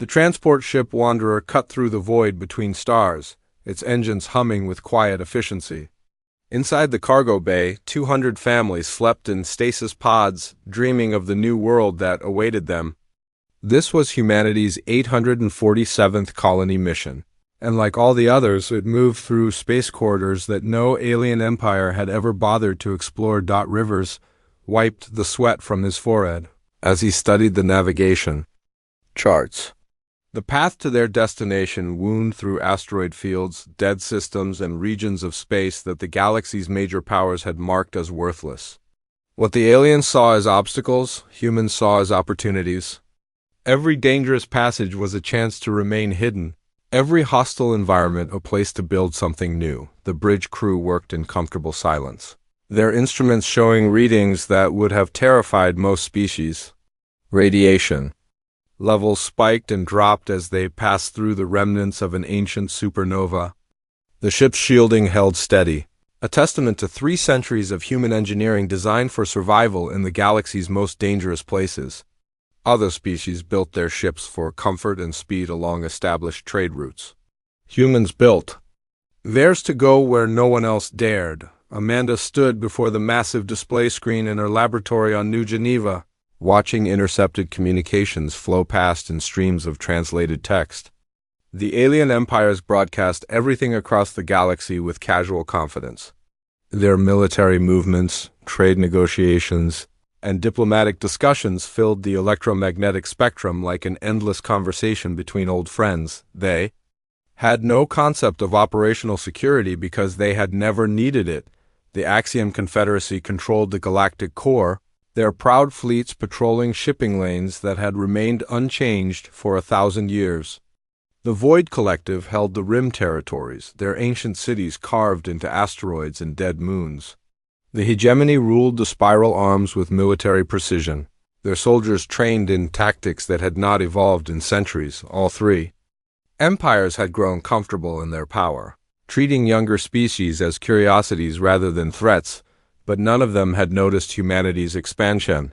The transport ship Wanderer cut through the void between stars, its engines humming with quiet efficiency. Inside the cargo bay, 200 families slept in stasis pods, dreaming of the new world that awaited them. This was humanity's 847th colony mission, and like all the others, it moved through space corridors that no alien empire had ever bothered to explore. Rivers wiped the sweat from his forehead as he studied the navigation charts. The path to their destination wound through asteroid fields, dead systems, and regions of space that the galaxy's major powers had marked as worthless. What the aliens saw as obstacles, humans saw as opportunities. Every dangerous passage was a chance to remain hidden. Every hostile environment a place to build something new. The bridge crew worked in comfortable silence, their instruments showing readings that would have terrified most species. Radiation levels spiked and dropped as they passed through the remnants of an ancient supernova. The ship's shielding held steady, a testament to 3 centuries of human engineering designed for survival in the galaxy's most dangerous places. Other species built their ships for comfort and speed along established trade routes. Humans built theirs to go where no one else dared. Amanda stood before the massive display screen in her laboratory on New Geneva, watching intercepted communications flow past in streams of translated text. The alien empires broadcast everything across the galaxy with casual confidence. Their military movements, trade negotiations, and diplomatic discussions filled the electromagnetic spectrum like an endless conversation between old friends. They had no concept of operational security because they had never needed it. The Axiom Confederacy controlled the galactic core, their proud fleets patrolling shipping lanes that had remained unchanged for 1,000 years. The Void Collective held the Rim territories, their ancient cities carved into asteroids and dead moons. The Hegemony ruled the spiral arms with military precision, their soldiers trained in tactics that had not evolved in centuries. All 3 empires had grown comfortable in their power, treating younger species as curiosities rather than threats, but none of them had noticed humanity's expansion.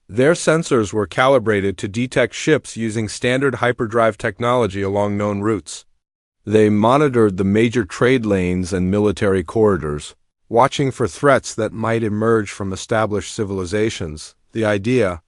Their sensors were calibrated to detect ships using standard hyperdrive technology along known routes. They monitored the major trade lanes and military corridors, watching for threats that might emerge from established civilizations. The idea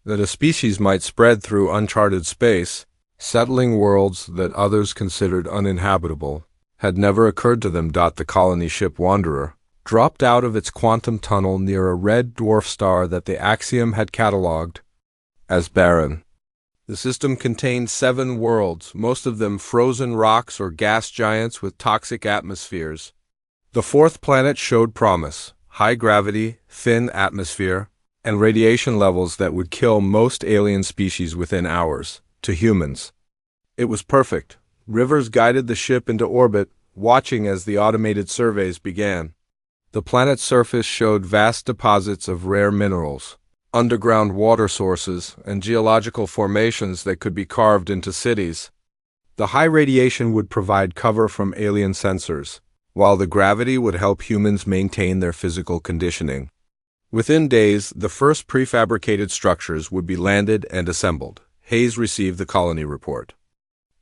that a species might spread through uncharted space, settling worlds that others considered uninhabitable, had never occurred to them. The colony ship Wanderer dropped out of its quantum tunnel near a red dwarf star that the Axiom had catalogued as barren. The system contained 7 worlds, most of them frozen rocks or gas giants with toxic atmospheres. The 4th planet showed promise: high gravity, thin atmosphere, and radiation levels that would kill most alien species within hours. To humans, it was perfect. Rivers guided the ship into orbit, watching as the automated surveys began. The planet's surface showed vast deposits of rare minerals, underground water sources, and geological formations that could be carved into cities. The high radiation would provide cover from alien sensors, while the gravity would help humans maintain their physical conditioning. Within days, the first prefabricated structures would be landed and assembled. Hayes received the colony report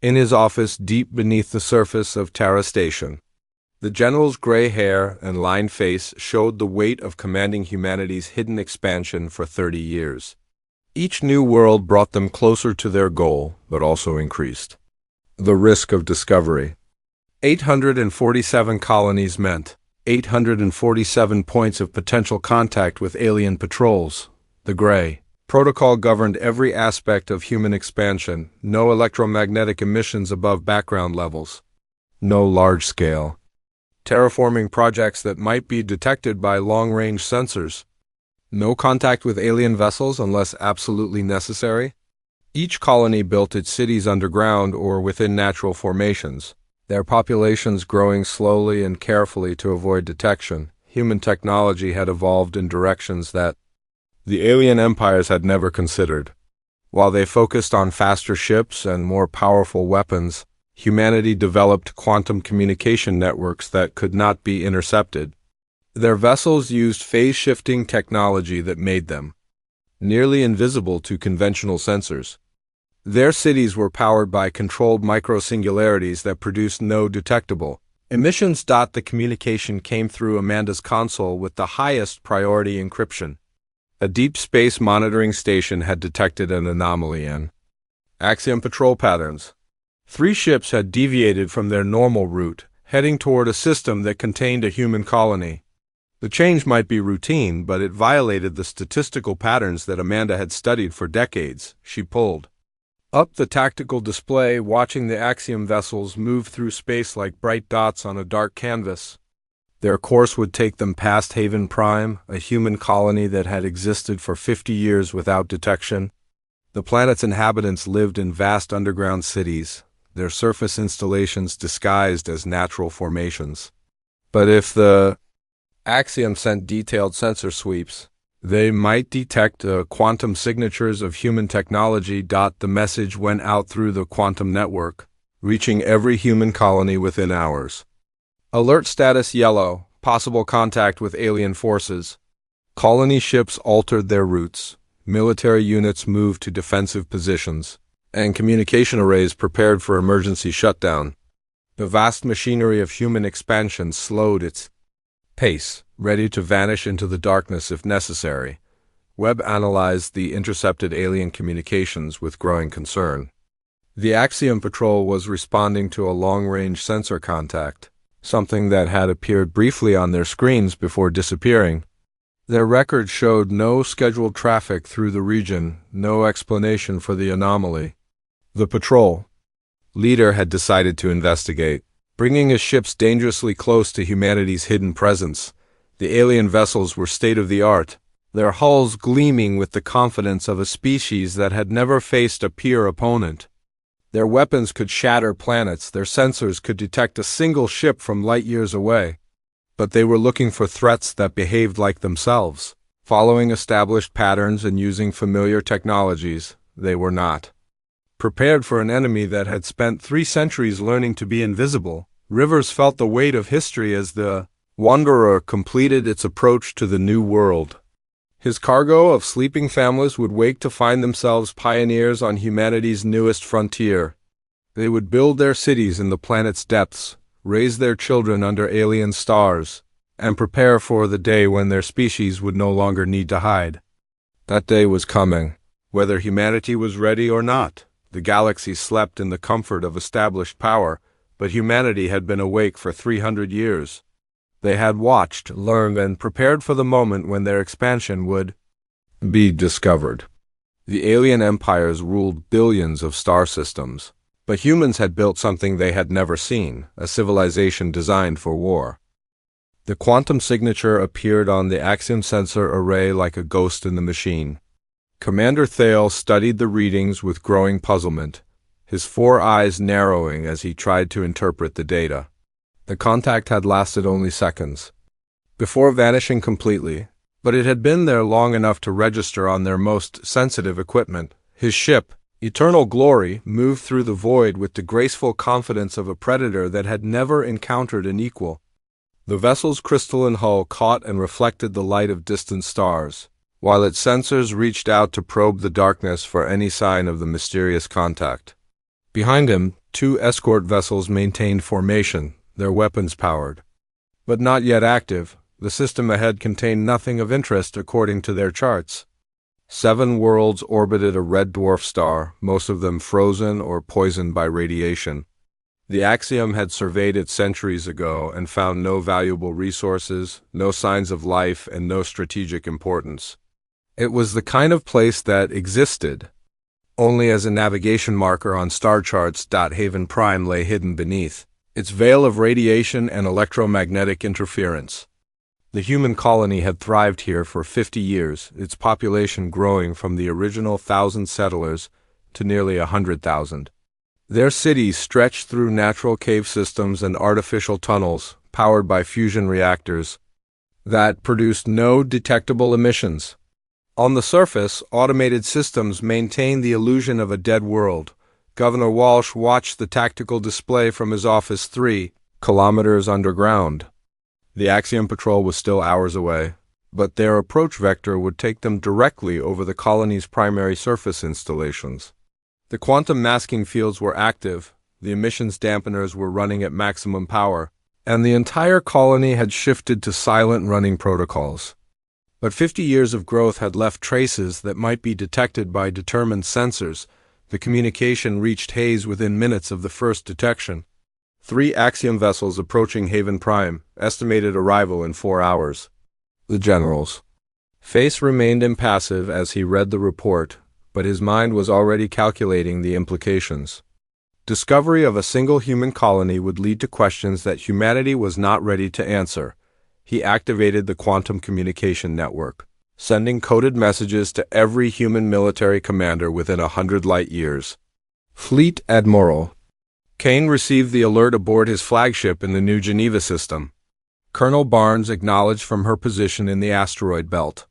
in his office deep beneath the surface of Terra Station. The general's gray hair and lined face showed the weight of commanding humanity's hidden expansion for 30 years. Each new world brought them closer to their goal, but also increased the risk of discovery. 847 colonies meant 847 points of potential contact with alien patrols. The Gray Protocol governed every aspect of human expansion: no electromagnetic emissions above background levels, no large-scale terraforming projects that might be detected by long-range sensors, no contact with alien vessels unless absolutely necessary. Each colony built its cities underground or within natural formations, their populations growing slowly and carefully to avoid detection. Human technology had evolved in directions that the alien empires had never considered. While they focused on faster ships and more powerful weapons, humanity developed quantum communication networks that could not be intercepted. Their vessels used phase-shifting technology that made them nearly invisible to conventional sensors. Their cities were powered by controlled microsingularities that produced no detectable emissions. The communication came through Amanda's console with the highest priority encryption. A deep space monitoring station had detected an anomaly in Axiom patrol patterns. 3 ships had deviated from their normal route, heading toward a system that contained a human colony. The change might be routine, but it violated the statistical patterns that Amanda had studied for decades. She pulled up the tactical display, watching the Axiom vessels move through space like bright dots on a dark canvas. Their course would take them past Haven Prime, a human colony that had existed for 50 years without detection. The planet's inhabitants lived in vast underground cities, their surface installations disguised as natural formations. But if the Axiom sent detailed sensor sweeps, they might detect quantum signatures of human technology. The message went out through the quantum network, reaching every human colony within hours. Alert status yellow, possible contact with alien forces. Colony ships altered their routes, military units moved to defensive positions, and communication arrays prepared for emergency shutdown. The vast machinery of human expansion slowed its pace, ready to vanish into the darkness if necessary. Webb analyzed the intercepted alien communications with growing concern. The Axiom patrol was responding to a long-range sensor contact, something that had appeared briefly on their screens before disappearing. Their records showed no scheduled traffic through the region, no explanation for the anomaly. The patrol leader had decided to investigate, bringing his ships dangerously close to humanity's hidden presence. The alien vessels were state-of-the-art, their hulls gleaming with the confidence of a species that had never faced a peer opponent. Their weapons could shatter planets, their sensors could detect a single ship from light years away. But they were looking for threats that behaved like themselves, following established patterns and using familiar technologies. They were not prepared for an enemy that had spent 3 centuries learning to be invisible. Rivers felt the weight of history as the Wanderer completed its approach to the new world. His cargo of sleeping families would wake to find themselves pioneers on humanity's newest frontier. They would build their cities in the planet's depths, raise their children under alien stars, and prepare for the day when their species would no longer need to hide. That day was coming, whether humanity was ready or not. The galaxy slept in the comfort of established power, but humanity had been awake for 300 years. They had watched, learned, and prepared for the moment when their expansion would be discovered. The alien empires ruled billions of star systems, but humans had built something they had never seen, a civilization designed for war. The quantum signature appeared on the Axiom sensor array like a ghost in the machine. Commander Thale studied the readings with growing puzzlement, his 4 eyes narrowing as he tried to interpret the data. The contact had lasted only seconds, before vanishing completely, but it had been there long enough to register on their most sensitive equipment. His ship, Eternal Glory, moved through the void with the graceful confidence of a predator that had never encountered an equal. The vessel's crystalline hull caught and reflected the light of distant stars, while its sensors reached out to probe the darkness for any sign of the mysterious contact. Behind him, 2 escort vessels maintained formation, their weapons powered. But not yet active, the system ahead contained nothing of interest according to their charts. 7 worlds orbited a red dwarf star, most of them frozen or poisoned by radiation. The Axiom had surveyed it centuries ago and found no valuable resources, no signs of life, and no strategic importance. It was the kind of place that existed only as a navigation marker on star charts. Haven Prime lay hidden beneath its veil of radiation and electromagnetic interference. The human colony had thrived here for 50 years, its population growing from the original 1,000 settlers to nearly 100,000. Their cities stretched through natural cave systems and artificial tunnels, powered by fusion reactors that produced no detectable emissions. On the surface, automated systems maintained the illusion of a dead world. Governor Walsh watched the tactical display from his office 3 kilometers underground. The Axiom patrol was still hours away, but their approach vector would take them directly over the colony's primary surface installations. The quantum masking fields were active, the emissions dampeners were running at maximum power, and the entire colony had shifted to silent running protocols. But 50 years of growth had left traces that might be detected by determined sensors. The communication reached Haze within minutes of the first detection. 3 Axiom vessels approaching Haven Prime, estimated arrival in 4 hours. The general's face remained impassive as he read the report, but his mind was already calculating the implications. Discovery of a single human colony would lead to questions that humanity was not ready to answer. He activated the quantum communication network, sending coded messages to every human military commander within 100 light years. Fleet Admiral Kane received the alert aboard his flagship in the New Geneva system. Colonel Barnes acknowledged from her position in the asteroid belt.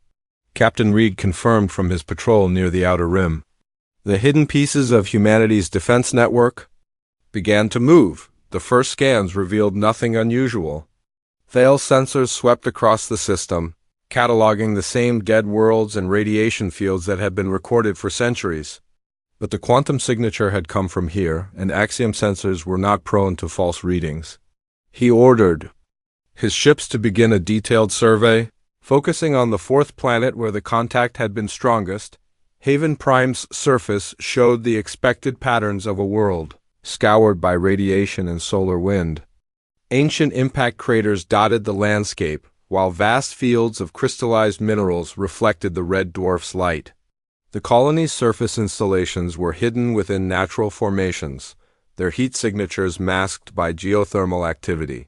Captain Reed confirmed from his patrol near the outer rim. The hidden pieces of humanity's defense network began to move. The first scans revealed nothing unusual. Thales sensors swept across the system, cataloging the same dead worlds and radiation fields that had been recorded for centuries. But the quantum signature had come from here, and Axiom sensors were not prone to false readings. He ordered his ships to begin a detailed survey, focusing on the 4th planet where the contact had been strongest. Haven Prime's surface showed the expected patterns of a world, scoured by radiation and solar wind. Ancient impact craters dotted the landscape, while vast fields of crystallized minerals reflected the red dwarf's light. The colony's surface installations were hidden within natural formations, their heat signatures masked by geothermal activity.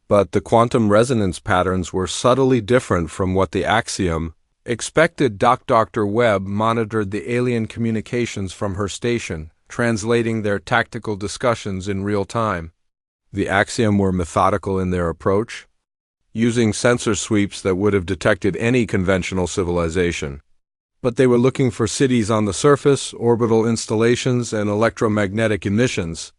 But the quantum resonance patterns were subtly different from what the Axiom expected. Dr. Webb monitored the alien communications from her station, translating their tactical discussions in real time. The Axiom were methodical in their approach, using sensor sweeps that would have detected any conventional civilization. But they were looking for cities on the surface, orbital installations, and electromagnetic emissions.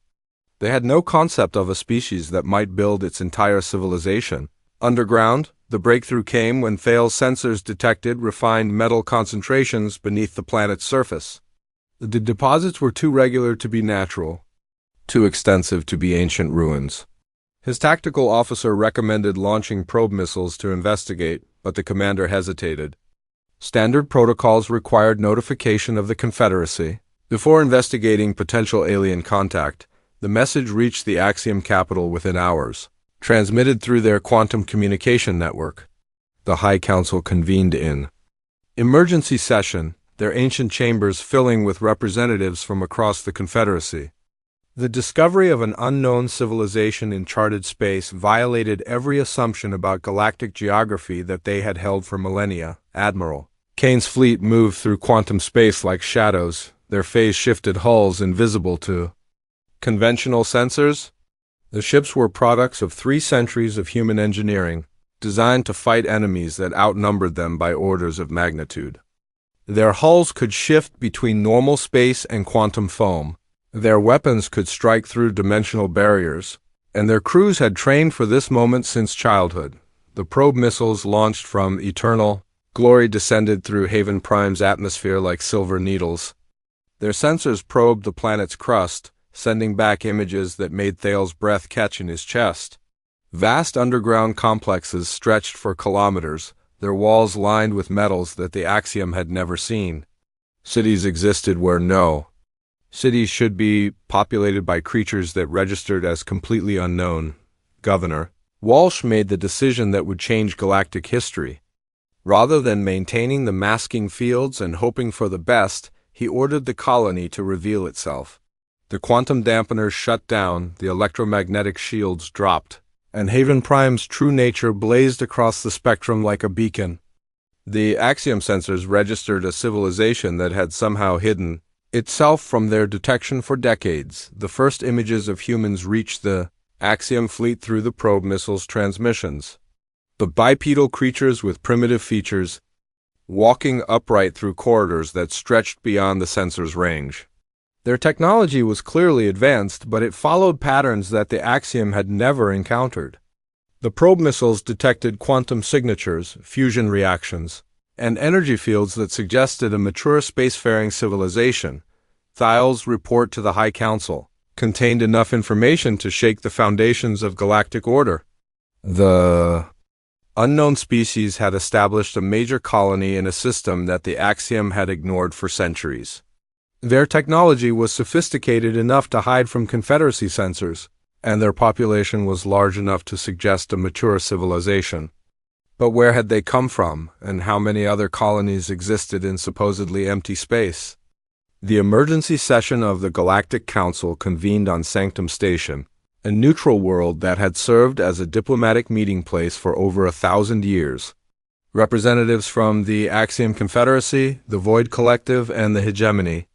They had no concept of a species that might build its entire civilization. Underground, the breakthrough came when Thales sensors detected refined metal concentrations beneath the planet's surface. The deposits were too regular to be natural, too extensive to be ancient ruins. His tactical officer recommended launching probe missiles to investigate, but the commander hesitated. Standard protocols required notification of the Confederacy. Before investigating potential alien contact, the message reached the Axiom capital within hours, transmitted through their quantum communication network. The High Council convened in emergency session, their ancient chambers filling with representatives from across the Confederacy. The discovery of an unknown civilization in charted space violated every assumption about galactic geography that they had held for millennia. Admiral Kane's fleet moved through quantum space like shadows, their phase-shifted hulls invisible to conventional sensors. The ships were products of 3 centuries of human engineering, designed to fight enemies that outnumbered them by orders of magnitude. Their hulls could shift between normal space and quantum foam. Their weapons could strike through dimensional barriers, and their crews had trained for this moment since childhood. The probe missiles launched from eternal glory descended through Haven Prime's atmosphere like silver needles. Their sensors probed the planet's crust, sending back images that made Thales' breath catch in his chest. Vast underground complexes stretched for kilometers, their walls lined with metals that the Axiom had never seen. Cities existed where no cities should be, populated by creatures that registered as completely unknown. Governor Walsh made the decision that would change galactic history. Rather than maintaining the masking fields and hoping for the best, he ordered the colony to reveal itself. The quantum dampeners shut down, the electromagnetic shields dropped, and Haven Prime's true nature blazed across the spectrum like a beacon. The Axiom sensors registered a civilization that had somehow hidden itself from their detection for decades. The first images of humans reached the Axiom fleet through the probe missiles' transmissions. The bipedal creatures with primitive features, walking upright through corridors that stretched beyond the sensor's range. Their technology was clearly advanced, but it followed patterns that the Axiom had never encountered. The probe missiles detected quantum signatures, fusion reactions, and energy fields that suggested a mature spacefaring civilization. Thiel's report to the High Council contained enough information to shake the foundations of galactic order. The unknown species had established a major colony in a system that the Axiom had ignored for centuries. Their technology was sophisticated enough to hide from Confederacy sensors, and their population was large enough to suggest a mature civilization. But where had they come from, and how many other colonies existed in supposedly empty space? The emergency session of the Galactic Council convened on Sanctum Station, a neutral world that had served as a diplomatic meeting place for over 1,000 years. Representatives from the Axiom Confederacy, the Void Collective, and the Hegemony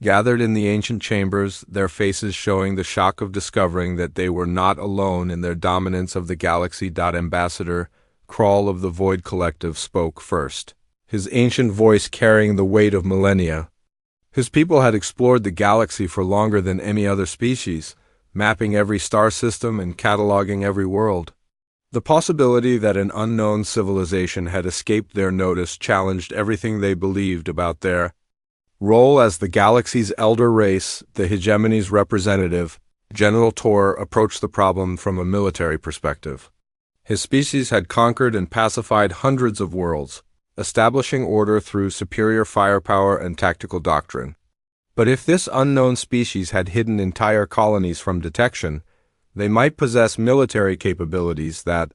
gathered in the ancient chambers, their faces showing the shock of discovering that they were not alone in their dominance of the galaxy. Ambassador Krall of the Void Collective spoke first, his ancient voice carrying the weight of millennia. His people had explored the galaxy for longer than any other species, mapping every star system and cataloging every world. The possibility that an unknown civilization had escaped their notice challenged everything they believed about their role as the galaxy's elder race. The Hegemony's representative, General Tor, approached the problem from a military perspective. His species had conquered and pacified hundreds of worlds, establishing order through superior firepower and tactical doctrine. But if this unknown species had hidden entire colonies from detection, they might possess military capabilities that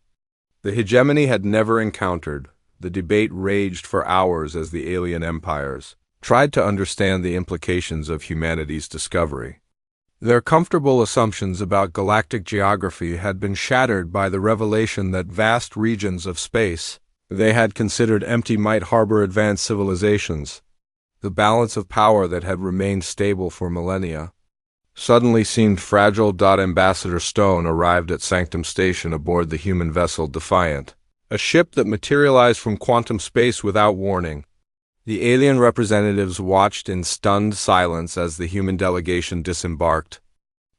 the Hegemony had never encountered. The debate raged for hours as the alien empires tried to understand the implications of humanity's discovery. Their comfortable assumptions about galactic geography had been shattered by the revelation that vast regions of space they had considered empty might harbor advanced civilizations. The balance of power that had remained stable for millennia suddenly seemed fragile. Ambassador Stone arrived at Sanctum Station aboard the human vessel Defiant, a ship that materialized from quantum space without warning. The alien representatives watched in stunned silence as the human delegation disembarked,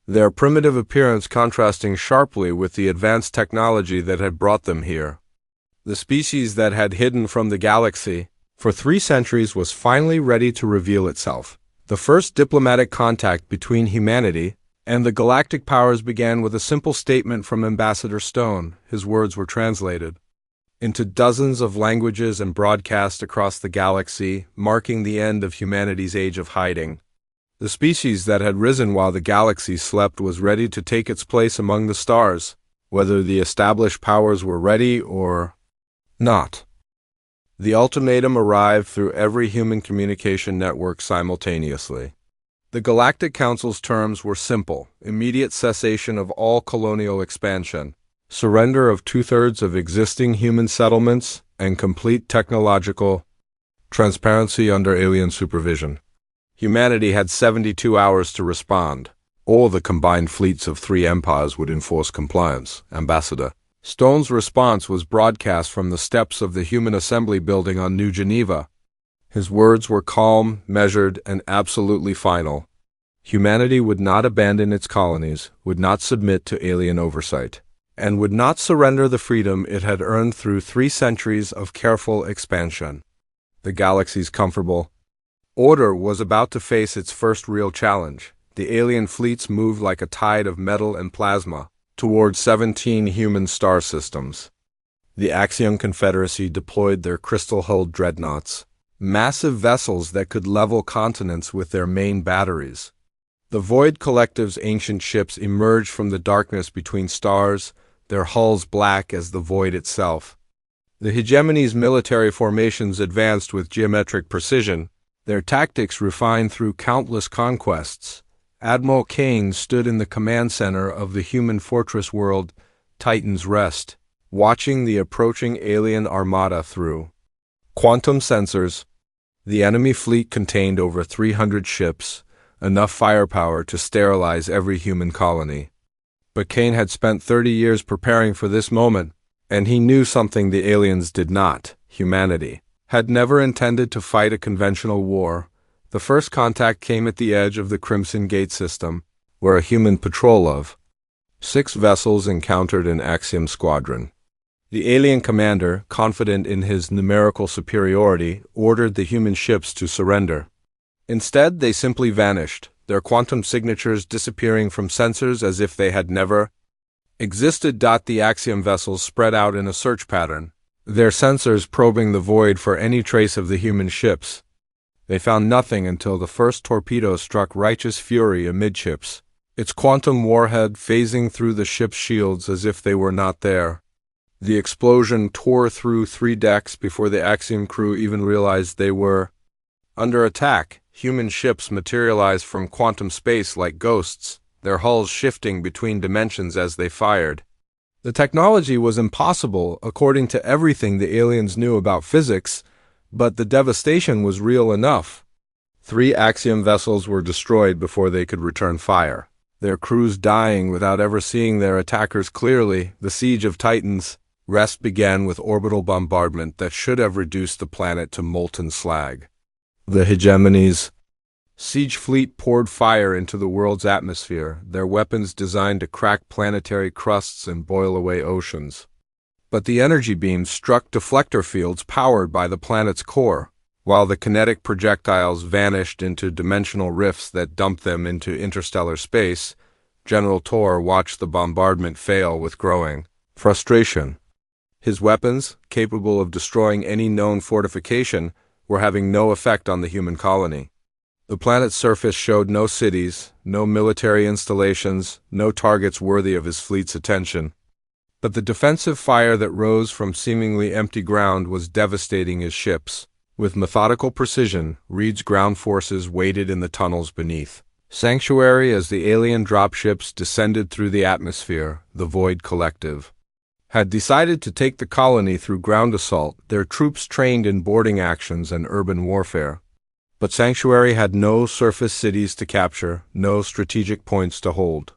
their primitive appearance contrasting sharply with the advanced technology that had brought them here. The species that had hidden from the galaxy for 3 centuries was finally ready to reveal itself. The first diplomatic contact between humanity and the galactic powers began with a simple statement from Ambassador Stone. His words were translated into dozens of languages and broadcast across the galaxy, marking the end of humanity's age of hiding. The species that had risen while the galaxy slept was ready to take its place among the stars, whether the established powers were ready or not. The ultimatum arrived through every human communication network simultaneously. The Galactic Council's terms were simple: immediate cessation of all colonial expansion, surrender of 2/3 of existing human settlements, and complete technological transparency under alien supervision. Humanity had 72 hours to respond. All the combined fleets of 3 empires would enforce compliance. Ambassador Stone's response was broadcast from the steps of the Human Assembly Building on New Geneva. His words were calm, measured, and absolutely final. Humanity would not abandon its colonies, would not submit to alien oversight, and would not surrender the freedom it had earned through 3 centuries of careful expansion. The galaxy's comfortable order was about to face its first real challenge. The alien fleets moved like a tide of metal and plasma toward 17 human star systems. The Axiom Confederacy deployed their crystal-hulled dreadnoughts, massive vessels that could level continents with their main batteries. The Void Collective's ancient ships emerged from the darkness between stars, their hulls black as the void itself. The Hegemony's military formations advanced with geometric precision, their tactics refined through countless conquests. Admiral Kane stood in the command center of the human fortress world, Titan's Rest, watching the approaching alien armada through quantum sensors. The enemy fleet contained over 300 ships, enough firepower to sterilize every human colony. But Kane had spent 30 years preparing for this moment, and he knew something the aliens did not. Humanity had never intended to fight a conventional war. The first contact came at the edge of the Crimson Gate system, where a human patrol of 6 vessels encountered an Axiom squadron. The alien commander, confident in his numerical superiority, ordered the human ships to surrender. Instead, they simply vanished, their quantum signatures disappearing from sensors as if they had never existed. The Axiom vessels spread out in a search pattern, their sensors probing the void for any trace of the human ships. They found nothing until the first torpedo struck Righteous Fury amidships, its quantum warhead phasing through the ship's shields as if they were not there. The explosion tore through 3 decks before the Axiom crew even realized they were under attack. Human ships materialized from quantum space like ghosts, their hulls shifting between dimensions as they fired. The technology was impossible according to everything the aliens knew about physics, but the devastation was real enough. 3 Axiom vessels were destroyed before they could return fire, their crews dying without ever seeing their attackers clearly. The siege of Titans' rest began with orbital bombardment that should have reduced the planet to molten slag. The hegemony's siege fleet poured fire into the world's atmosphere, their weapons designed to crack planetary crusts and boil away oceans. But the energy beams struck deflector fields powered by the planet's core, while the kinetic projectiles vanished into dimensional rifts that dumped them into interstellar space. General Tor watched the bombardment fail with growing frustration. His weapons, capable of destroying any known fortification, were having no effect on the human colony. The planet's surface showed no cities, no military installations, no targets worthy of his fleet's attention. But the defensive fire that rose from seemingly empty ground was devastating his ships. With methodical precision, Reed's ground forces waited in the tunnels beneath Sanctuary as the alien dropships descended through the atmosphere. The Void Collective had decided to take the colony through ground assault, their troops trained in boarding actions and urban warfare. But Sanctuary had no surface cities to capture, no strategic points to hold.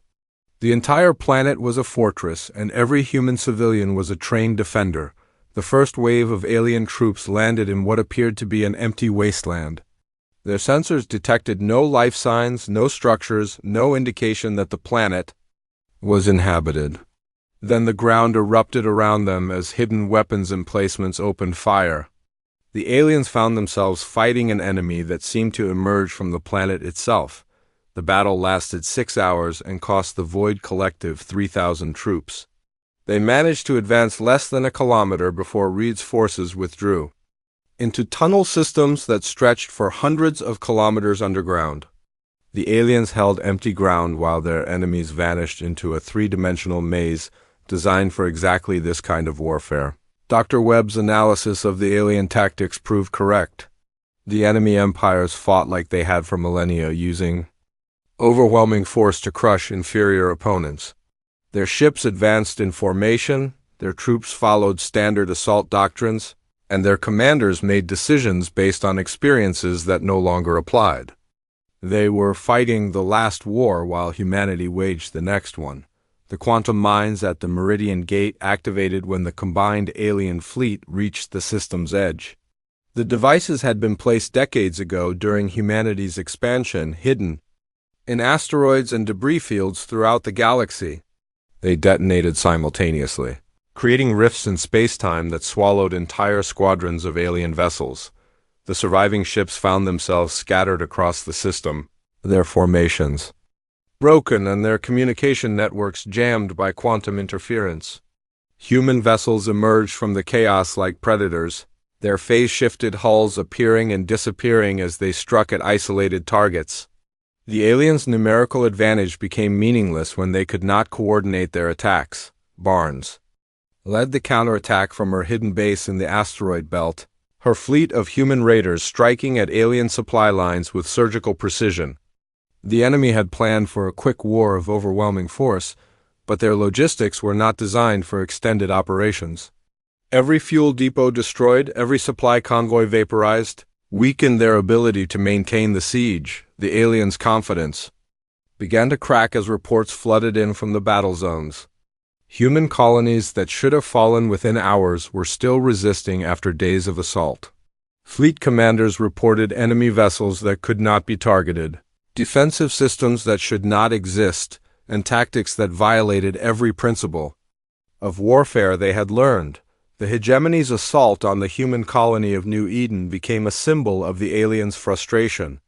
The entire planet was a fortress, and every human civilian was a trained defender. The first wave of alien troops landed in what appeared to be an empty wasteland. Their sensors detected no life signs, no structures, no indication that the planet was inhabited. Then the ground erupted around them as hidden weapons emplacements opened fire. The aliens found themselves fighting an enemy that seemed to emerge from the planet itself. The battle lasted 6 hours and cost the Void Collective 3,000 troops. They managed to advance less than a kilometer before Reed's forces withdrew into tunnel systems that stretched for hundreds of kilometers underground. The aliens held empty ground while their enemies vanished into a 3-dimensional maze designed for exactly this kind of warfare. Dr. Webb's analysis of the alien tactics proved correct. The enemy empires fought like they had for millennia, using overwhelming force to crush inferior opponents. Their ships advanced in formation, their troops followed standard assault doctrines, and their commanders made decisions based on experiences that no longer applied. They were fighting the last war while humanity waged the next one. The quantum mines at the Meridian Gate activated when the combined alien fleet reached the system's edge. The devices had been placed decades ago during humanity's expansion, hidden in asteroids and debris fields throughout the galaxy. They detonated simultaneously, creating rifts in space-time that swallowed entire squadrons of alien vessels. The surviving ships found themselves scattered across the system, their formations broken and their communication networks jammed by quantum interference. Human vessels emerged from the chaos like predators, their phase-shifted hulls appearing and disappearing as they struck at isolated targets. The aliens' numerical advantage became meaningless when they could not coordinate their attacks. Barnes led the counterattack from her hidden base in the asteroid belt, her fleet of human raiders striking at alien supply lines with surgical precision. The enemy had planned for a quick war of overwhelming force, but their logistics were not designed for extended operations. Every fuel depot destroyed, every supply convoy vaporized, weakened their ability to maintain the siege. The aliens' confidence began to crack as reports flooded in from the battle zones. Human colonies that should have fallen within hours were still resisting after days of assault. Fleet commanders reported enemy vessels that could not be targeted, defensive systems that should not exist, and tactics that violated every principle of warfare they had learned. The hegemony's assault on the human colony of New Eden became a symbol of the aliens' frustration.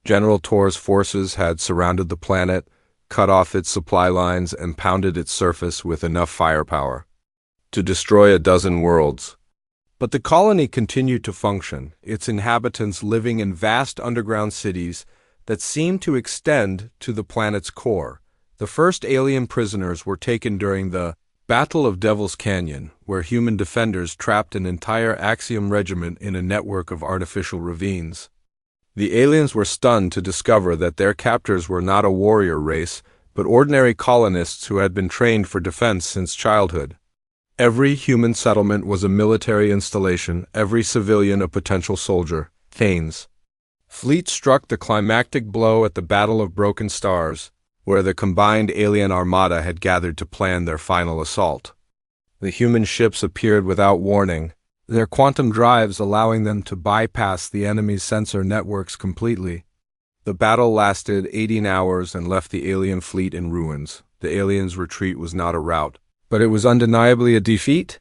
General Tor's forces had surrounded the planet, cut off its supply lines, and pounded its surface with enough firepower to destroy a dozen worlds. But the colony continued to function, its inhabitants living in vast underground cities that seemed to extend to the planet's core. The first alien prisoners were taken during the Battle of Devil's Canyon, where human defenders trapped an entire Axiom regiment in a network of artificial ravines. The aliens were stunned to discover that their captors were not a warrior race, but ordinary colonists who had been trained for defense since childhood. Every human settlement was a military installation, every civilian a potential soldier. Thanes. Fleet struck the climactic blow at the Battle of Broken Stars, where the combined alien armada had gathered to plan their final assault. The human ships appeared without warning, their quantum drives allowing them to bypass the enemy's sensor networks completely. The battle lasted 18 hours and left the alien fleet in ruins. The aliens' retreat was not a rout, but it was undeniably a defeat.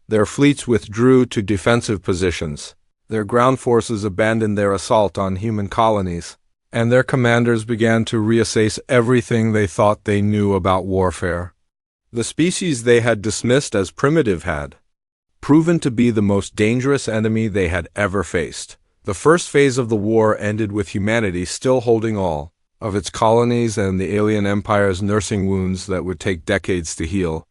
Their fleets withdrew to defensive positions. Their ground forces abandoned their assault on human colonies, and their commanders began to reassess everything they thought they knew about warfare. The species they had dismissed as primitive had proven to be the most dangerous enemy they had ever faced. The first phase of the war ended with humanity still holding all of its colonies and the alien empire's nursing wounds that would take decades to heal.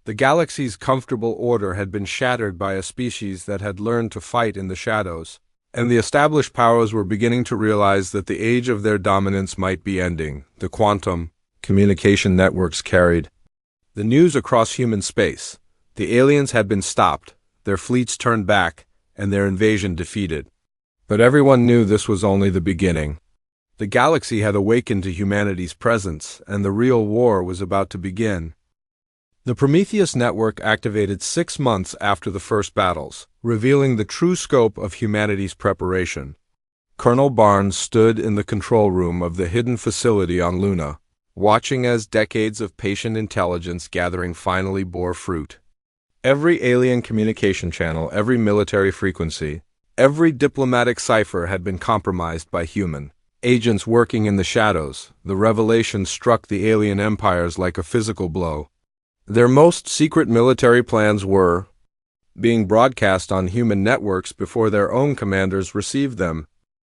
The galaxy's comfortable order had been shattered by a species that had learned to fight in the shadows, and the established powers were beginning to realize that the age of their dominance might be ending. The quantum communication networks carried the news across human space. The aliens had been stopped, their fleets turned back, and their invasion defeated. But everyone knew this was only the beginning. The galaxy had awakened to humanity's presence, and the real war was about to begin. The Prometheus network activated 6 months after the first battles, revealing the true scope of humanity's preparation. Colonel Barnes stood in the control room of the hidden facility on Luna, watching as decades of patient intelligence gathering finally bore fruit. Every alien communication channel, every military frequency, every diplomatic cipher had been compromised by human agents working in the shadows. The revelation struck the alien empires like a physical blow. Their most secret military plans were being broadcast on human networks before their own commanders received them.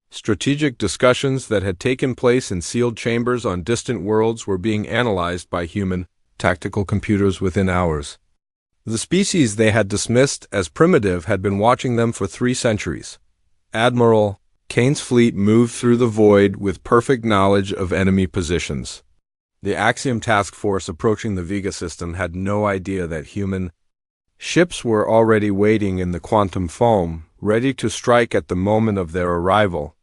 Strategic discussions that had taken place in sealed chambers on distant worlds were being analyzed by human tactical computers within hours. The species they had dismissed as primitive had been watching them for 3 centuries. Admiral Kane's fleet moved through the void with perfect knowledge of enemy positions. The Axiom task force approaching the Vega system had no idea that human ships were already waiting in the quantum foam, ready to strike at the moment of their arrival.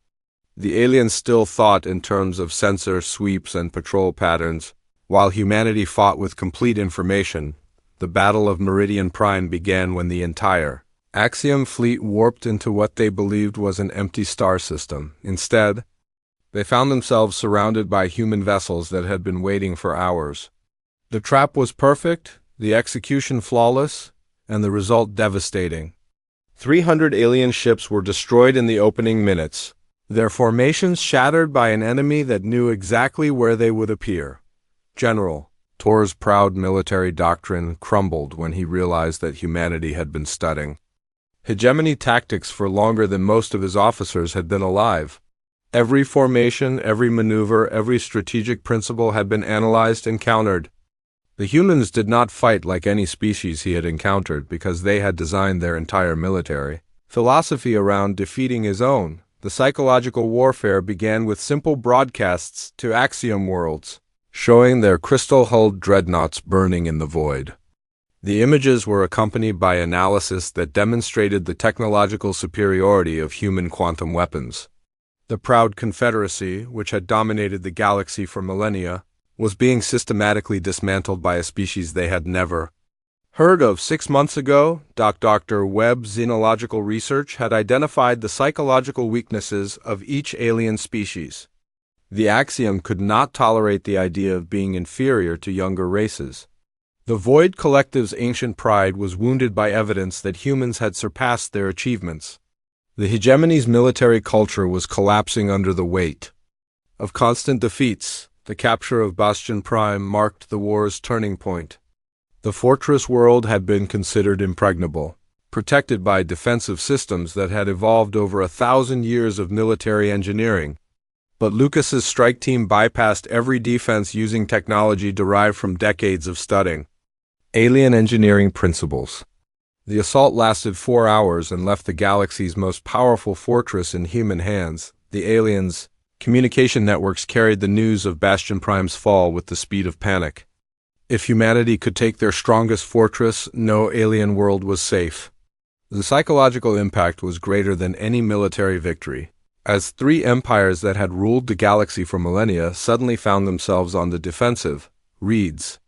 The aliens still thought in terms of sensor sweeps and patrol patterns, while humanity fought with complete information. The Battle of Meridian Prime began when the entire Axiom fleet warped into what they believed was an empty star system. Instead, they found themselves surrounded by human vessels that had been waiting for hours. The trap was perfect, the execution flawless, and the result devastating. 300 alien ships were destroyed in the opening minutes, their formations shattered by an enemy that knew exactly where they would appear. General Tor's proud military doctrine crumbled when he realized that humanity had been studying hegemony tactics for longer than most of his officers had been alive. Every formation, every maneuver, every strategic principle had been analyzed and countered. The humans did not fight like any species he had encountered because they had designed their entire military philosophy around defeating his own. The psychological warfare began with simple broadcasts to Axiom worlds, showing their crystal-hulled dreadnoughts burning in the void. The images were accompanied by analysis that demonstrated the technological superiority of human quantum weapons. The proud Confederacy, which had dominated the galaxy for millennia, was being systematically dismantled by a species they had never heard of. 6 months ago, Dr. Webb's xenological research had identified the psychological weaknesses of each alien species. The Axiom could not tolerate the idea of being inferior to younger races. The Void Collective's ancient pride was wounded by evidence that humans had surpassed their achievements. The hegemony's military culture was collapsing under the weight of constant defeats, the capture of Bastion Prime marked the war's turning point. The fortress world had been considered impregnable, protected by defensive systems that had evolved over 1,000 years of military engineering. But Lucas's strike team bypassed every defense using technology derived from decades of studying alien engineering principles. The assault lasted 4 hours and left the galaxy's most powerful fortress in human hands. The aliens' communication networks carried the news of Bastion Prime's fall with the speed of panic. If humanity could take their strongest fortress, no alien world was safe. The psychological impact was greater than any military victory, as 3 empires that had ruled the galaxy for millennia suddenly found themselves on the defensive. Reed's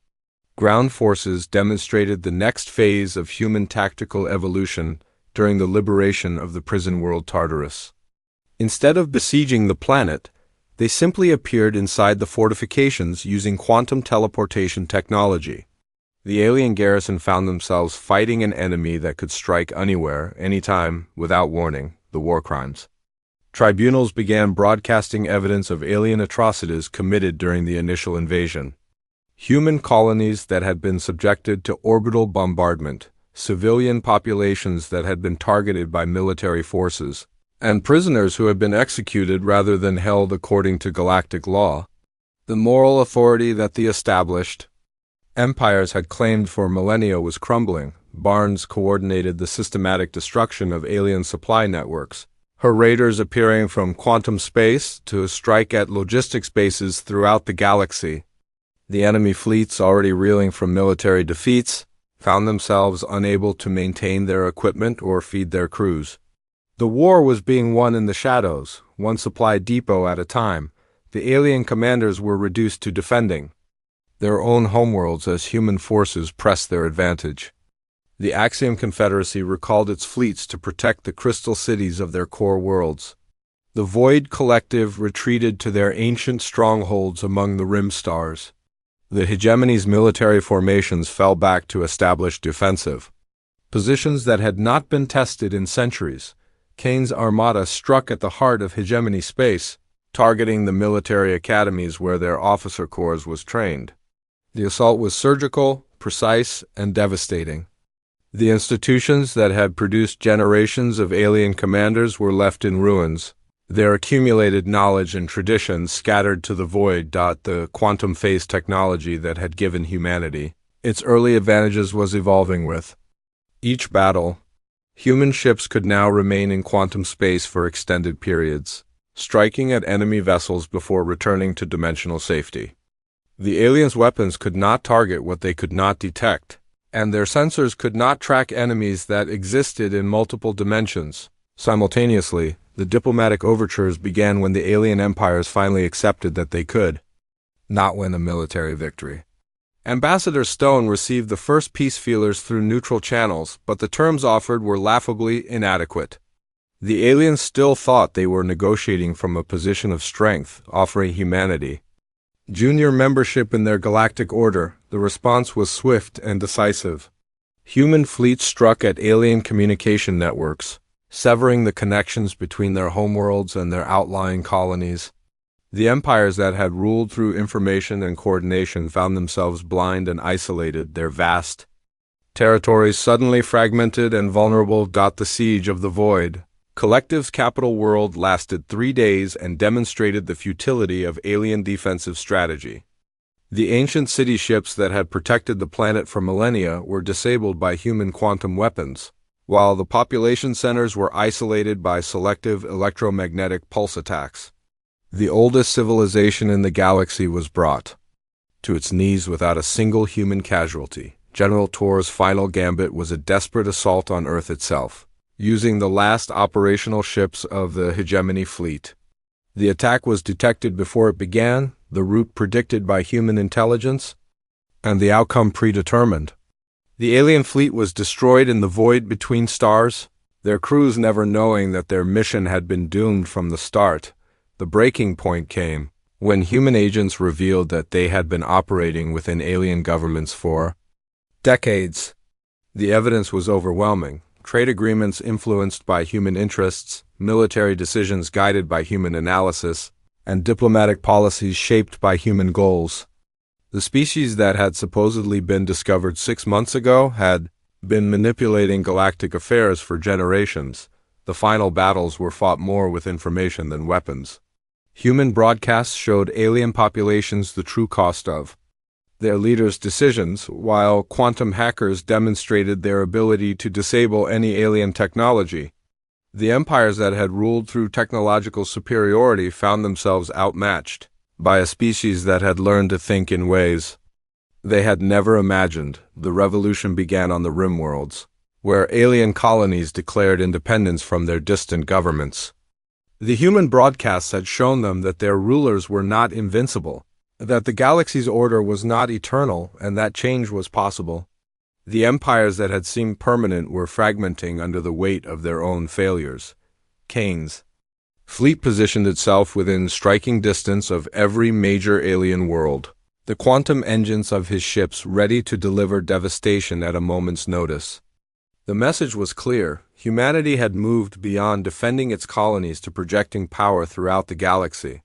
ground forces demonstrated the next phase of human tactical evolution during the liberation of the prison world Tartarus. Instead of besieging the planet, they simply appeared inside the fortifications using quantum teleportation technology. The alien garrison found themselves fighting an enemy that could strike anywhere, anytime, without warning, the war crimes. Tribunals began broadcasting evidence of alien atrocities committed during the initial invasion. Human colonies that had been subjected to orbital bombardment, civilian populations that had been targeted by military forces, and prisoners who had been executed rather than held according to galactic law. The moral authority that the established empires had claimed for millennia was crumbling. Barnes coordinated the systematic destruction of alien supply networks, her raiders appearing from quantum space to strike at logistics bases throughout the galaxy. The enemy fleets, already reeling from military defeats, found themselves unable to maintain their equipment or feed their crews. The war was being won in the shadows, one supply depot at a time. The alien commanders were reduced to defending their own homeworlds as human forces pressed their advantage. The Axiom Confederacy recalled its fleets to protect the crystal cities of their core worlds. The Void Collective retreated to their ancient strongholds among the rim stars. The hegemony's military formations fell back to establish defensive positions that had not been tested in centuries. Kane's armada struck at the heart of hegemony space, targeting the military academies where their officer corps was trained. The assault was surgical, precise, and devastating. The institutions that had produced generations of alien commanders were left in ruins, their accumulated knowledge and traditions scattered to the void. The quantum phase technology that had given humanity its early advantages was evolving with each battle. Human ships could now remain in quantum space for extended periods, striking at enemy vessels before returning to dimensional safety. The aliens' weapons could not target what they could not detect, and their sensors could not track enemies that existed in multiple dimensions. Simultaneously, the diplomatic overtures began when the alien empires finally accepted that they could not win a military victory. Ambassador Stone received the first peace feelers through neutral channels, but the terms offered were laughably inadequate. The aliens still thought they were negotiating from a position of strength, offering humanity junior membership in their galactic order. The response was swift and decisive. Human fleets struck at alien communication networks, severing the connections between their homeworlds and their outlying colonies. The empires that had ruled through information and coordination found themselves blind and isolated, their vast territories suddenly fragmented and vulnerable. The siege of the Void Collective's capital world lasted 3 days and demonstrated the futility of alien defensive strategy. The ancient city ships that had protected the planet for millennia were disabled by human quantum weapons, while the population centers were isolated by selective electromagnetic pulse attacks. The oldest civilization in the galaxy was brought to its knees without a single human casualty. General Tor's final gambit was a desperate assault on Earth itself, using the last operational ships of the hegemony fleet. The attack was detected before it began, the route predicted by human intelligence, and the outcome predetermined. The alien fleet was destroyed in the void between stars, their crews never knowing that their mission had been doomed from the start. The breaking point came when human agents revealed that they had been operating within alien governments for decades. The evidence was overwhelming. Trade agreements influenced by human interests, military decisions guided by human analysis, and diplomatic policies shaped by human goals. The species that had supposedly been discovered 6 months ago had been manipulating galactic affairs for generations. The final battles were fought more with information than weapons. Human broadcasts showed alien populations the true cost of their leaders' decisions, while quantum hackers demonstrated their ability to disable any alien technology. The empires that had ruled through technological superiority found themselves outmatched by a species that had learned to think in ways they had never imagined. The revolution began on the rim worlds, where alien colonies declared independence from their distant governments. The human broadcasts had shown them that their rulers were not invincible, that the galaxy's order was not eternal, and that change was possible. The empires that had seemed permanent were fragmenting under the weight of their own failures. Kane's fleet positioned itself within striking distance of every major alien world, the quantum engines of his ships ready to deliver devastation at a moment's notice. The message was clear. Humanity had moved beyond defending its colonies to projecting power throughout the galaxy.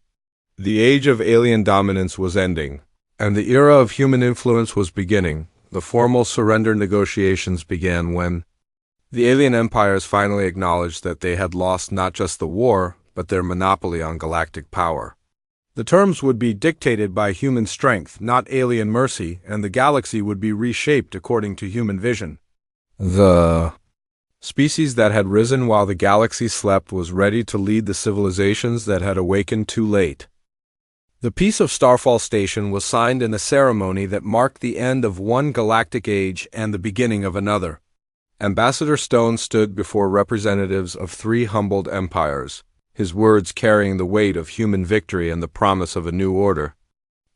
The age of alien dominance was ending, and the era of human influence was beginning. The formal surrender negotiations began when the alien empires finally acknowledged that they had lost not just the war, but their monopoly on galactic power. The terms would be dictated by human strength, not alien mercy, and the galaxy would be reshaped according to human vision. The species that had risen while the galaxy slept was ready to lead the civilizations that had awakened too late. The Peace of Starfall Station was signed in a ceremony that marked the end of one galactic age and the beginning of another. Ambassador Stone stood before representatives of 3 humbled empires, his words carrying the weight of human victory and the promise of a new order.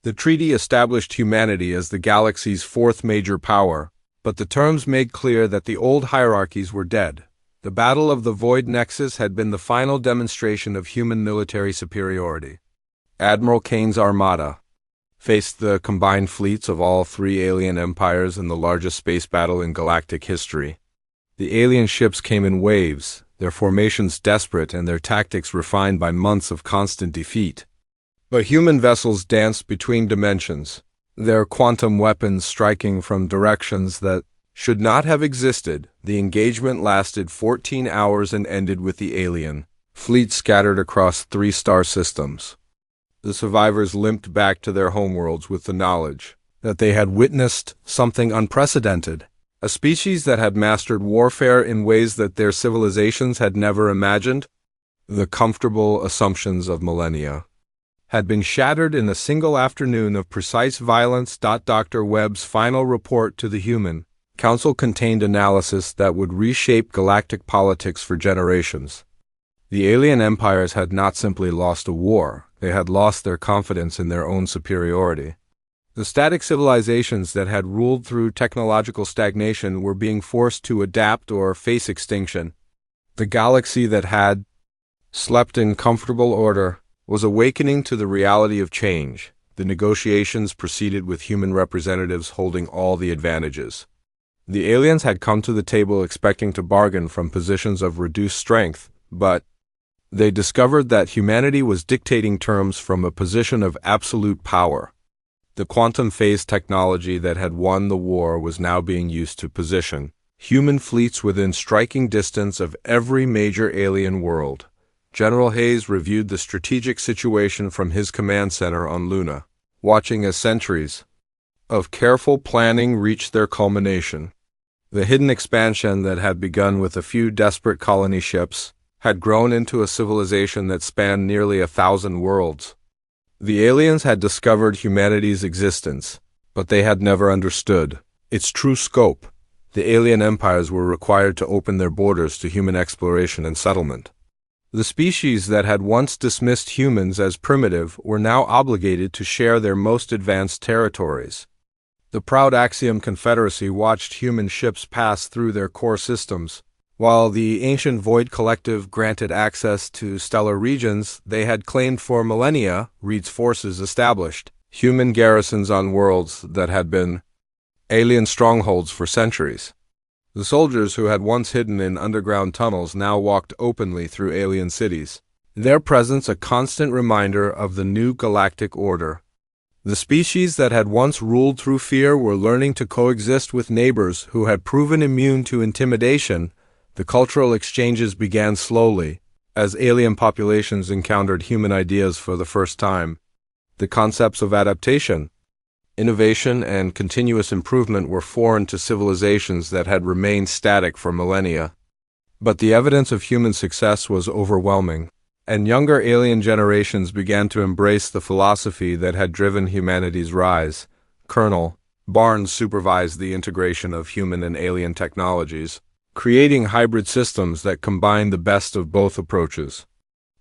The treaty established humanity as the galaxy's 4th major power, but the terms made clear that the old hierarchies were dead. The Battle of the Void Nexus had been the final demonstration of human military superiority. Admiral Kane's armada faced the combined fleets of all 3 alien empires in the largest space battle in galactic history. The alien ships came in waves, their formations desperate and their tactics refined by months of constant defeat. But human vessels danced between dimensions, their quantum weapons striking from directions that should not have existed. The engagement lasted 14 hours and ended with the alien fleet scattered across 3 star systems. The survivors limped back to their homeworlds with the knowledge that they had witnessed something unprecedented. A species that had mastered warfare in ways that their civilizations had never imagined. The comfortable assumptions of millennia had been shattered in a single afternoon of precise violence. Dr. Webb's final report to the Human Council contained analysis that would reshape galactic politics for generations. The alien empires had not simply lost a war, they had lost their confidence in their own superiority. The static civilizations that had ruled through technological stagnation were being forced to adapt or face extinction. The galaxy that had slept in comfortable order was awakening to the reality of change. The negotiations proceeded with human representatives holding all the advantages. The aliens had come to the table expecting to bargain from positions of reduced strength, but they discovered that humanity was dictating terms from a position of absolute power. The quantum phase technology that had won the war was now being used to position human fleets within striking distance of every major alien world. General Hayes reviewed the strategic situation from his command center on Luna, watching as centuries of careful planning reached their culmination. The hidden expansion that had begun with a few desperate colony ships had grown into a civilization that spanned nearly 1,000 worlds. The aliens had discovered humanity's existence, but they had never understood its true scope. The alien empires were required to open their borders to human exploration and settlement. The species that had once dismissed humans as primitive were now obligated to share their most advanced territories. The proud Axiom Confederacy watched human ships pass through their core systems, while the ancient Void Collective granted access to stellar regions they had claimed for millennia. Reed's forces established human garrisons on worlds that had been alien strongholds for centuries. The soldiers who had once hidden in underground tunnels now walked openly through alien cities, their presence a constant reminder of the new galactic order. The species that had once ruled through fear were learning to coexist with neighbors who had proven immune to intimidation. The cultural exchanges began slowly, as alien populations encountered human ideas for the first time. The concepts of adaptation, innovation, and continuous improvement were foreign to civilizations that had remained static for millennia. But the evidence of human success was overwhelming, and younger alien generations began to embrace the philosophy that had driven humanity's rise. Colonel Barnes supervised the integration of human and alien technologies, creating hybrid systems that combined the best of both approaches.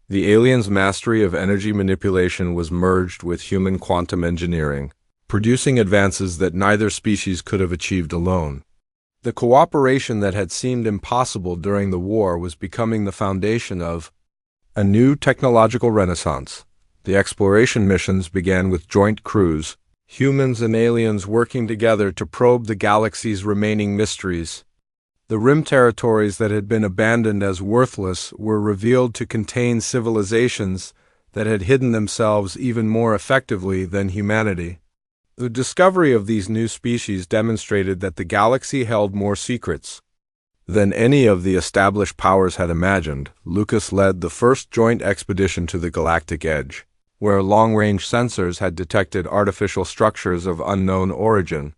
The aliens' mastery of energy manipulation was merged with human quantum engineering, producing advances that neither species could have achieved alone. The cooperation that had seemed impossible during the war was becoming the foundation of a new technological renaissance. The exploration missions began with joint crews, humans and aliens working together to probe the galaxy's remaining mysteries. The rim territories that had been abandoned as worthless were revealed to contain civilizations that had hidden themselves even more effectively than humanity. The discovery of these new species demonstrated that the galaxy held more secrets than any of the established powers had imagined. Lucas led the first joint expedition to the galactic edge, where long-range sensors had detected artificial structures of unknown origin.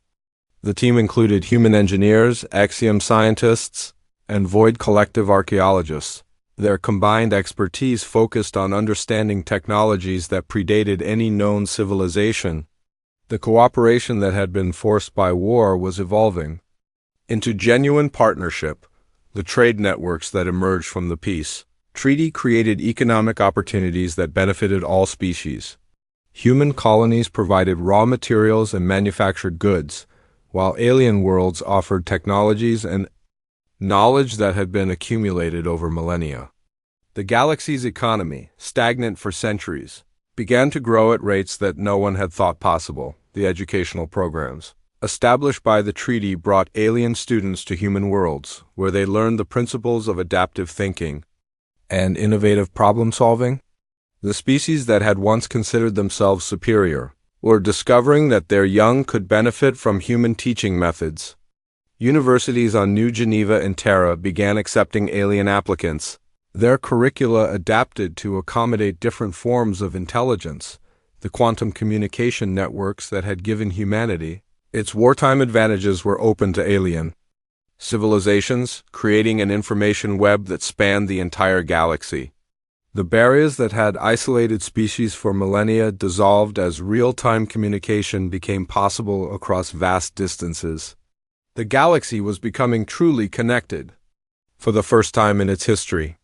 The team included human engineers, Axiom scientists, and Void Collective archaeologists. Their combined expertise focused on understanding technologies that predated any known civilization. The cooperation that had been forced by war was evolving into genuine partnership. The trade networks that emerged from the peace treaty created economic opportunities that benefited all species. Human colonies provided raw materials and manufactured goods, while alien worlds offered technologies and knowledge that had been accumulated over millennia. The galaxy's economy, stagnant for centuries, began to grow at rates that no one had thought possible. The educational programs established by the treaty brought alien students to human worlds, where they learned the principles of adaptive thinking and innovative problem-solving. The species that had once considered themselves superior were discovering that their young could benefit from human teaching methods. Universities on New Geneva and Terra began accepting alien applicants. Their curricula adapted to accommodate different forms of intelligence. The quantum communication networks that had given humanity its wartime advantages were open to alien civilizations, creating an information web that spanned the entire galaxy. The barriers that had isolated species for millennia dissolved as real-time communication became possible across vast distances. The galaxy was becoming truly connected for the first time in its history.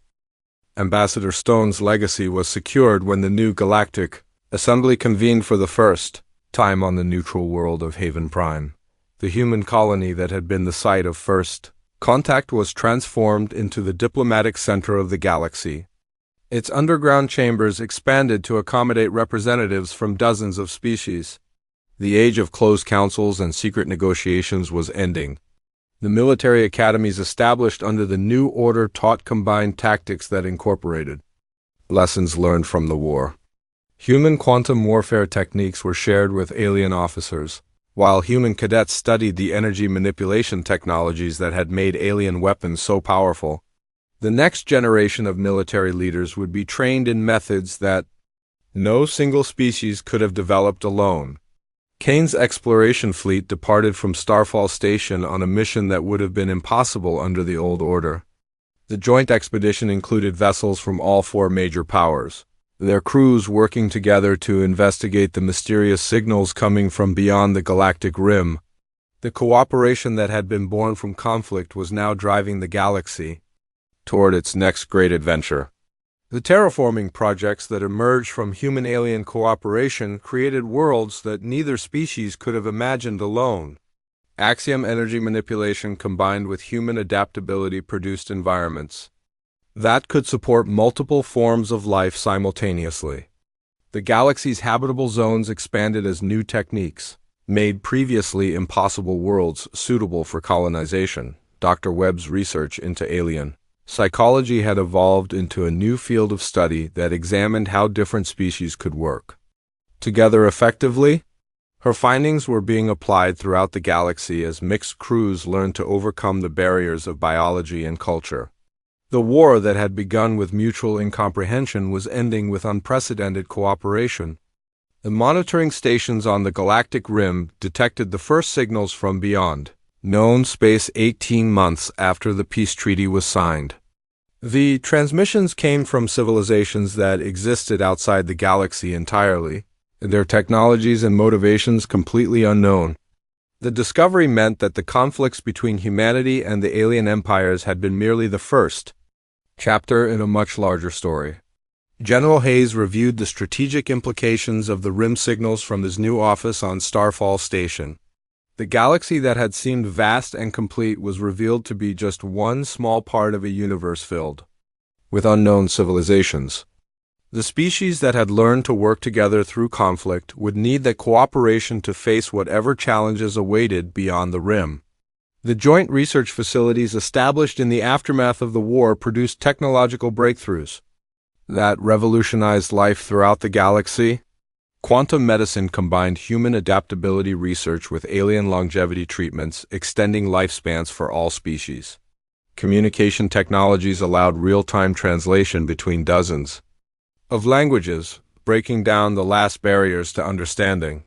Ambassador Stone's legacy was secured when the new Galactic Assembly convened for the first time on the neutral world of Haven Prime. The human colony that had been the site of first contact was transformed into the diplomatic center of the galaxy. Its underground chambers expanded to accommodate representatives from dozens of species. The age of closed councils and secret negotiations was ending. The military academies established under the new order taught combined tactics that incorporated lessons learned from the war. Human quantum warfare techniques were shared with alien officers, while human cadets studied the energy manipulation technologies that had made alien weapons so powerful. The next generation of military leaders would be trained in methods that no single species could have developed alone. Kane's exploration fleet departed from Starfall Station on a mission that would have been impossible under the old order. The joint expedition included vessels from all four major powers, their crews working together to investigate the mysterious signals coming from beyond the galactic rim. The cooperation that had been born from conflict was now driving the galaxy toward its next great adventure. The terraforming projects that emerged from human-alien cooperation created worlds that neither species could have imagined alone. Axiom energy manipulation combined with human adaptability produced environments that could support multiple forms of life simultaneously. The galaxy's habitable zones expanded as new techniques made previously impossible worlds suitable for colonization. Dr. Webb's research into alien Psychology had evolved into a new field of study that examined how different species could work together effectively. Her findings were being applied throughout the galaxy as mixed crews learned to overcome the barriers of biology and culture. The war that had begun with mutual incomprehension was ending with unprecedented cooperation. The monitoring stations on the galactic rim detected the first signals from beyond, known space 18 months after the peace treaty was signed. The transmissions came from civilizations that existed outside the galaxy entirely, their technologies and motivations completely unknown. The discovery meant that the conflicts between humanity and the alien empires had been merely the first chapter in a much larger story. General Hayes reviewed the strategic implications of the rim signals from his new office on Starfall Station. The galaxy that had seemed vast and complete was revealed to be just one small part of a universe filled with unknown civilizations. The species that had learned to work together through conflict would need that cooperation to face whatever challenges awaited beyond the rim. The joint research facilities established in the aftermath of the war produced technological breakthroughs that revolutionized life throughout the galaxy. Quantum medicine combined human adaptability research with alien longevity treatments, extending lifespans for all species. Communication technologies allowed real-time translation between dozens of languages, breaking down the last barriers to understanding.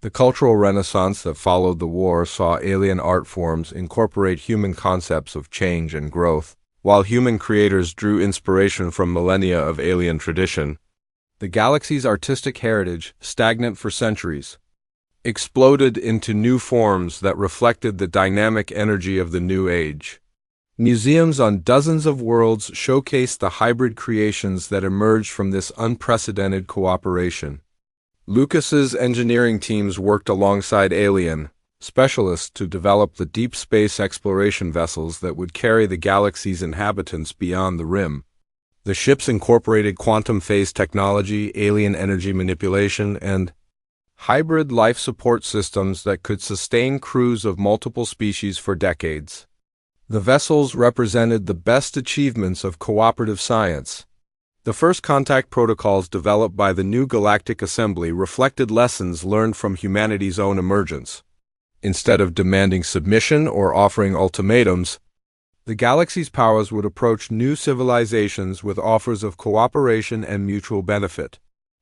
The cultural renaissance that followed the war saw alien art forms incorporate human concepts of change and growth, while human creators drew inspiration from millennia of alien tradition. The galaxy's artistic heritage, stagnant for centuries, exploded into new forms that reflected the dynamic energy of the new age. Museums on dozens of worlds showcased the hybrid creations that emerged from this unprecedented cooperation. Lucas's engineering teams worked alongside alien specialists to develop the deep space exploration vessels that would carry the galaxy's inhabitants beyond the rim. The ships incorporated quantum phase technology, alien energy manipulation, and hybrid life support systems that could sustain crews of multiple species for decades. The vessels represented the best achievements of cooperative science. The first contact protocols developed by the new Galactic Assembly reflected lessons learned from humanity's own emergence. Instead of demanding submission or offering ultimatums, the galaxy's powers would approach new civilizations with offers of cooperation and mutual benefit.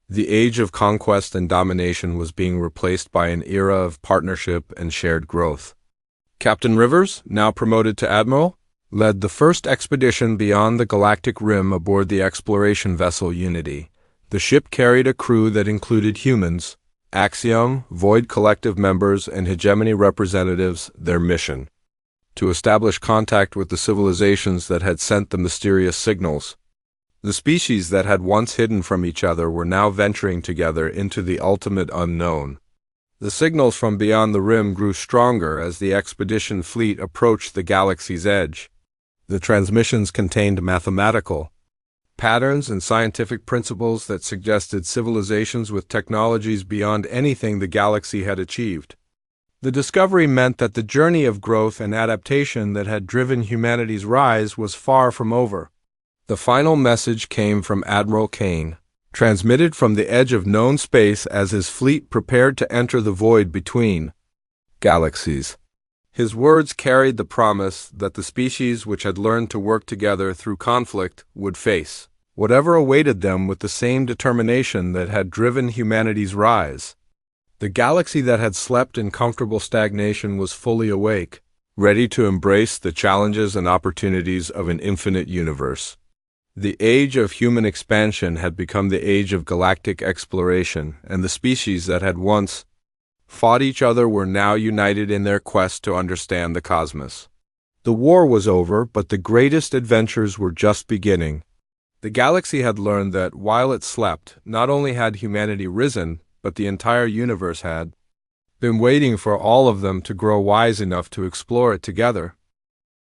The age of conquest and domination was being replaced by an era of partnership and shared growth. Captain Rivers, now promoted to Admiral, led the first expedition beyond the galactic rim aboard the exploration vessel Unity. The ship carried a crew that included humans, Axiom, Void Collective members, and Hegemony representatives. Their mission: to establish contact with the civilizations that had sent the mysterious signals. The species that had once hidden from each other were now venturing together into the ultimate unknown. The signals from beyond the rim grew stronger as the expedition fleet approached the galaxy's edge. The transmissions contained mathematical patterns and scientific principles that suggested civilizations with technologies beyond anything the galaxy had achieved. The discovery meant that the journey of growth and adaptation that had driven humanity's rise was far from over. The final message came from Admiral Kane, transmitted from the edge of known space as his fleet prepared to enter the void between galaxies. His words carried the promise that the species which had learned to work together through conflict would face whatever awaited them with the same determination that had driven humanity's rise. The galaxy that had slept in comfortable stagnation was fully awake, ready to embrace the challenges and opportunities of an infinite universe. The age of human expansion had become the age of galactic exploration, and the species that had once fought each other were now united in their quest to understand the cosmos. The war was over, but the greatest adventures were just beginning. The galaxy had learned that while it slept, not only had humanity risen, but the entire universe had been waiting for all of them to grow wise enough to explore it together.